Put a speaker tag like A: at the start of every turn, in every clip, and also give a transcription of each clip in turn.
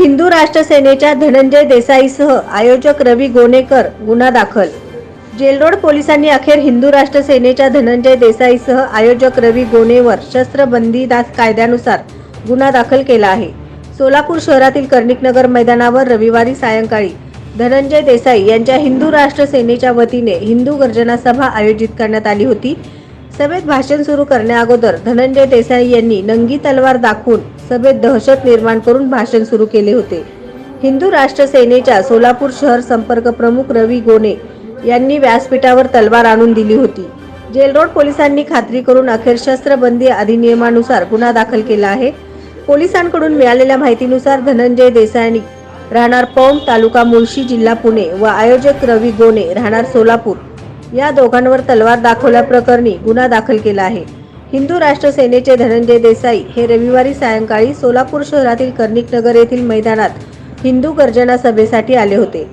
A: हिंदू राष्ट्र सेनेच्या धनंजय देसाईसह आयोजक रवी गोणेकर गुन्हा दाखल। जेलरोड पोलिसांनी अखेर हिंदू राष्ट्र सेनेच्या धनंजय देसाईसह आयोजक रवी गोणेवर शस्त्रबंदी कायद्यानुसार गुन्हा दाखल केला आहे। सोलापूर शहरातील कर्णिकनगर मैदानावर रविवारी सायंकाळी धनंजय देसाई यांच्या हिंदू राष्ट्र सेनेच्या वतीने हिंदू गर्जना सभा आयोजित करण्यात आली होती। सभेत भाषण सुरू करण्याअगोदर धनंजय देसाई यांनी नंगी तलवार दाखवून सभेत दहशत निर्माण करून भाषण सुरू केले होते। हिंदू राष्ट्र सेनेच्या सोलापूर शहर संपर्क प्रमुख रवी गोणे यांनी व्यासपीठावर तलवार आणून दिली होती। जेलरोड पोलिसांनी खात्री करून अखेर शस्त्रबंदी अधिनियमानुसार गुन्हा दाखल केला आहे। पोलिसांकडून मिळालेल्या माहितीनुसार धनंजय देसाई राहणार पौंड तालुका मुळशी जिल्हा पुणे व आयोजक रवी गोणे राहणार सोलापूर या दोघांवर तलवार दाखवल्याप्रकरणी गुन्हा दाखल केला आहे। हिंदू राष्ट्र सेनेचे धनंजय देसाई हे रविवारी सायंकाळी सोलापूर शहरातील कर्णिकनगर येथील मैदानात हिंदू गर्जना सभेसाठी आले होते।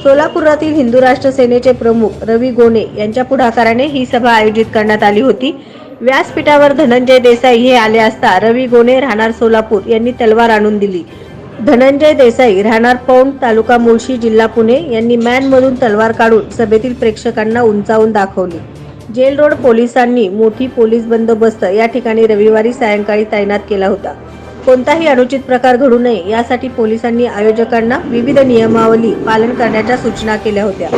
A: सोलापुरातील हिंदू राष्ट्र सेनेचे प्रमुख रवी गोणे यांच्या पुढाकाराने ही सभा आयोजित करण्यात आली होती। व्यासपीठावर धनंजय देसाई हे आले असता रवी गोणे राहणार सोलापूर यांनी तलवार आणून दिली। धनंजय देसाई राहणार पौंड तालुका मुळशी जिल्हा पुणे यांनी मॅनमधून तलवार काढून सभेतील प्रेक्षकांना उंचावून दाखवली। जेल रोड पोलिसांनी मोठी पोलीस बंदोबस्त या ठिकाणी रविवारी सायंकाळी तैनात केला होता। कोणताही अनुचित प्रकार घडू नये यासाठी पोलिसांनी आयोजकांना विविध नियमावली पालन करण्याच्या सूचना केल्या होत्या।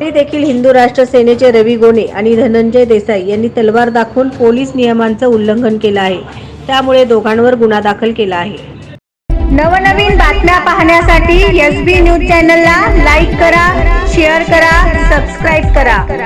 A: तरी देखील हिंदू राष्ट्र सेनेचे रवी गोणे आणि धनंजय देसाई यांनी तलवार दाखवून पोलीस नियमांचं उल्लंघन केलं आहे। त्यामुळे दोघांवर गुन्हा दाखल केला आहे।
B: नवनवीन बातम्या पाहण्यासाठी SB न्यूज चॅनलला लाईक करा, शेअर करा, सबस्क्राईब करा।